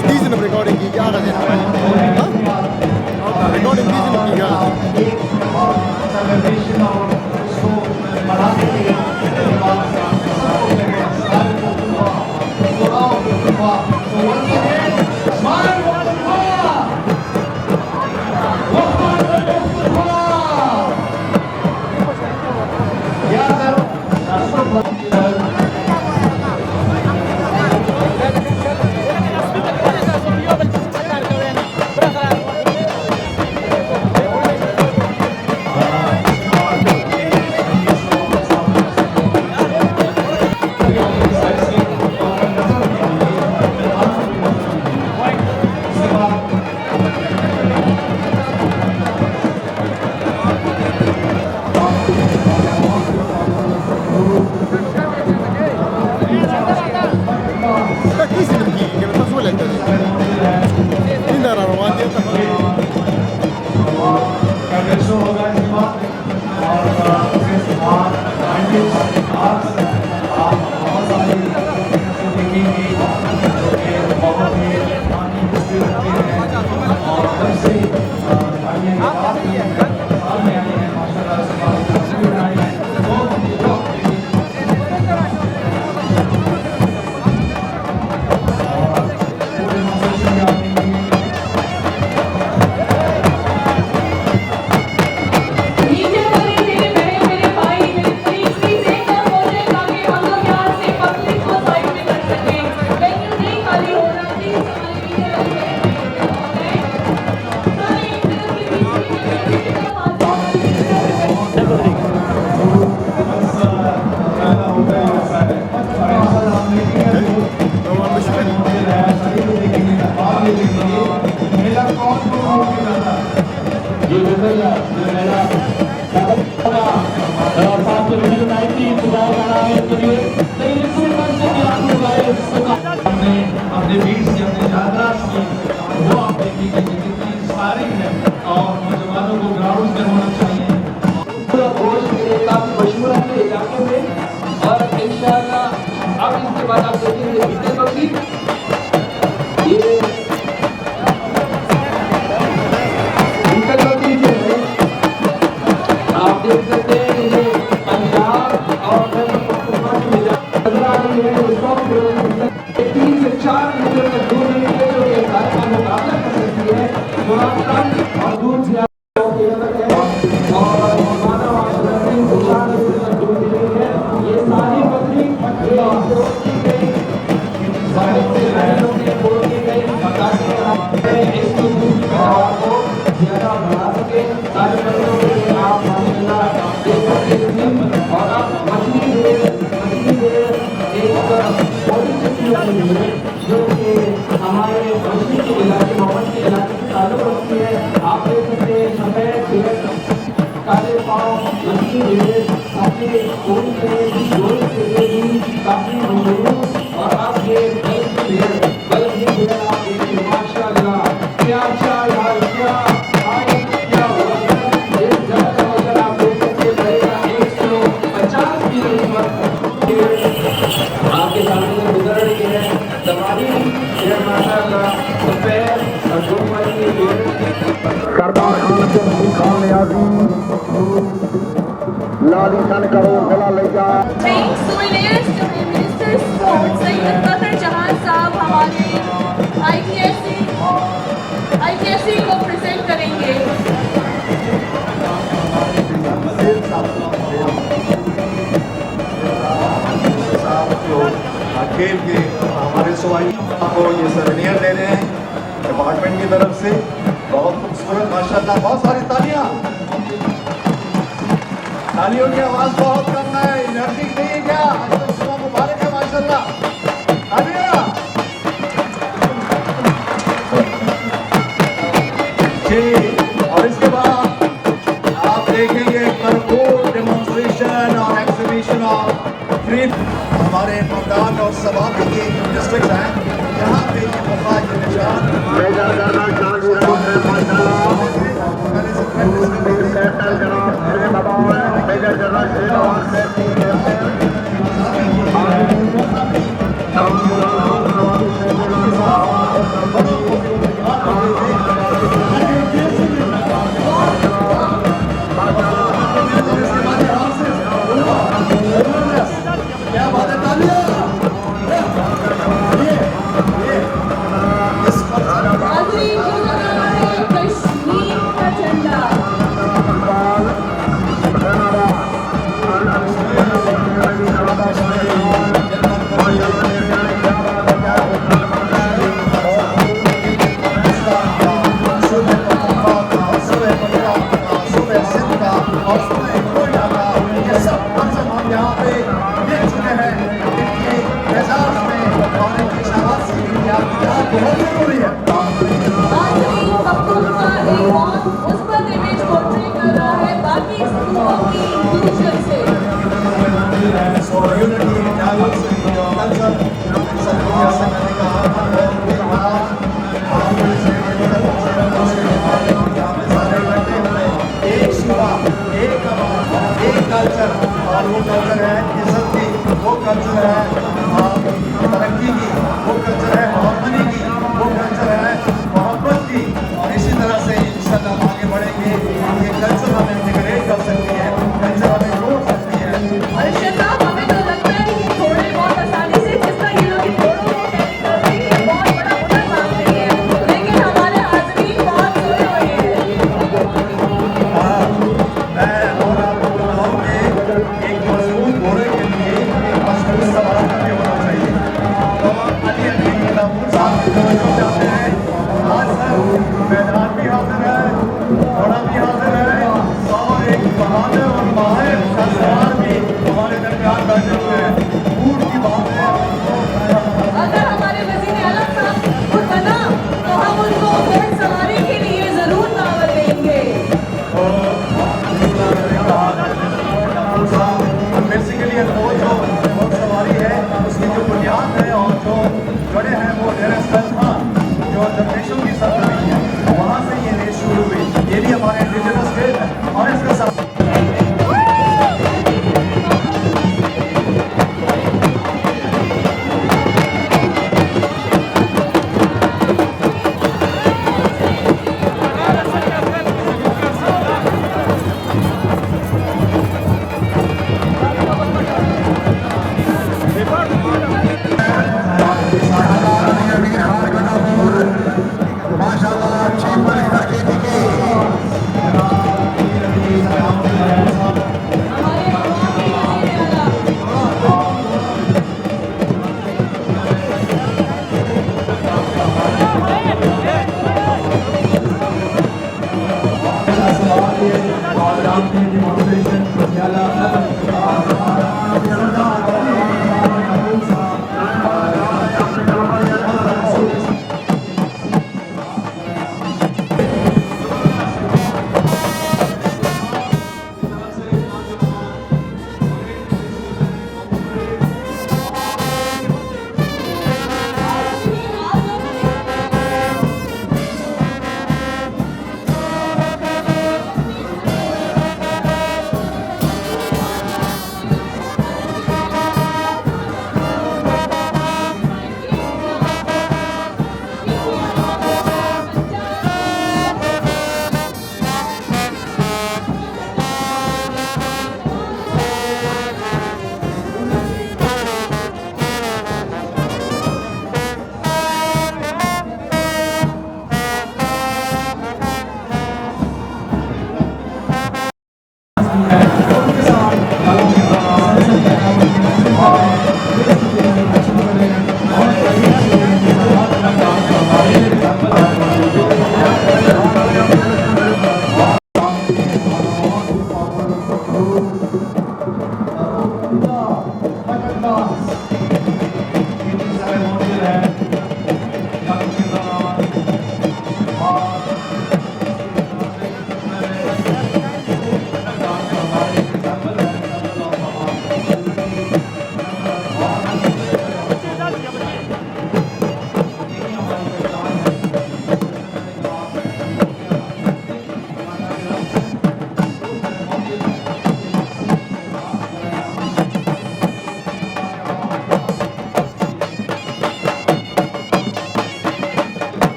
Diesen recording की क्या कर recording diesen की क्या अपने बीच से अपने याददाश्त की वो आप देखेंगे कि कितनी इंस्पायरिंग है और नौजवानों को ग्राउंड में होना चाहिए। पूरा घोष मेरे काफी मशहूर है अपने इलाके में और इंशाअल्लाह अब इसके बाद आप देखेंगे बीते बकरी ये बीते बकरी जो है आप देख सकते हैं ये पंजाब और नजर आ रही है उसको 3 से 4 मीटर तक दूर नहीं है जो ये का मुकाबला कर सकती है मुराद और दूर से और मानव आश्रम से 4 मीटर तक दूर नहीं है ये सारी बकरी की गई सारे से लोगों ने बोल के गई बता के सरदार खान के रसूल खान नियाजी लाली सन करो गला ले जा Thanks souvenirs to the Minister of Sports, Sayyid Qadar Jahan साहब हमारे ITSC को प्रेजेंट करेंगे। खेल के हमारे सवाई को ये सर्टिफिकेट दे रहे हैं डिपार्टमेंट की तरफ से। बहुत खूबसूरत माशाल्लाह, बहुत सारी तालियां। तालियों की आवाज बहुत कम है, एनर्जी नहीं है क्या? सुबह मुबारक है माशाल्लाह, तालियां जी। और इसके बाद आप देखेंगे भरपूर डेमोन्स्ट्रेशन और एग्जीबिशन ऑफ फ्री। हमारे ममदान और सवाबी के डिस्ट्रिक्ट हैं, यहाँ पे ये वफा के निशान क्या बात है, तालियां। कश्मीर का झंडा कल्चर, और वो कल्चर है इज्जत की, वो कल्चर है तरक्की की, वो कल्चर है मोहब्बती की, वो कल्चर है मोहब्बत की। और इसी तरह से इंशाल्लाह आगे बढ़ेंगे। ये कल्चर हमें इंटीग्रेट कर सकती है, कल्चर हमें जोड़ सकती है। अर्शद साहब, हमें तो लगता है कि थोड़े बहुत आसानी से जिस तरह ये लोग थोड़ों को कैरी कर रही है, बहुत बड़ा हुनर मांग रही है, लेकिन हमारे हाज़रीन बहुत सोए हुए हैं। मैं और आपको बताऊँ कि एक मजबूत घोड़े के लिए एक मजबूत सवार करके होना चाहिए। तो अली कलामपुर साहब की तरफ जाते हैं। आज सर मैदान भी हाजिर है, घोड़ा भी हाजिर है, और एक बहादुर और माहिर सवार भी हमारे दरमियान बैठे हुए हैं। ऊँट की बात है, अगर हमारे वज़ीर आला साहब खुद बना तो हम उनको घोड़ सवारी के लिए ज़रूर दावत देंगे। बेसिकली वो जो घोड़सवारी है उसकी जो बुनियाद है और जो जड़े हैं वो डेरा सर खान जो जनरेशन की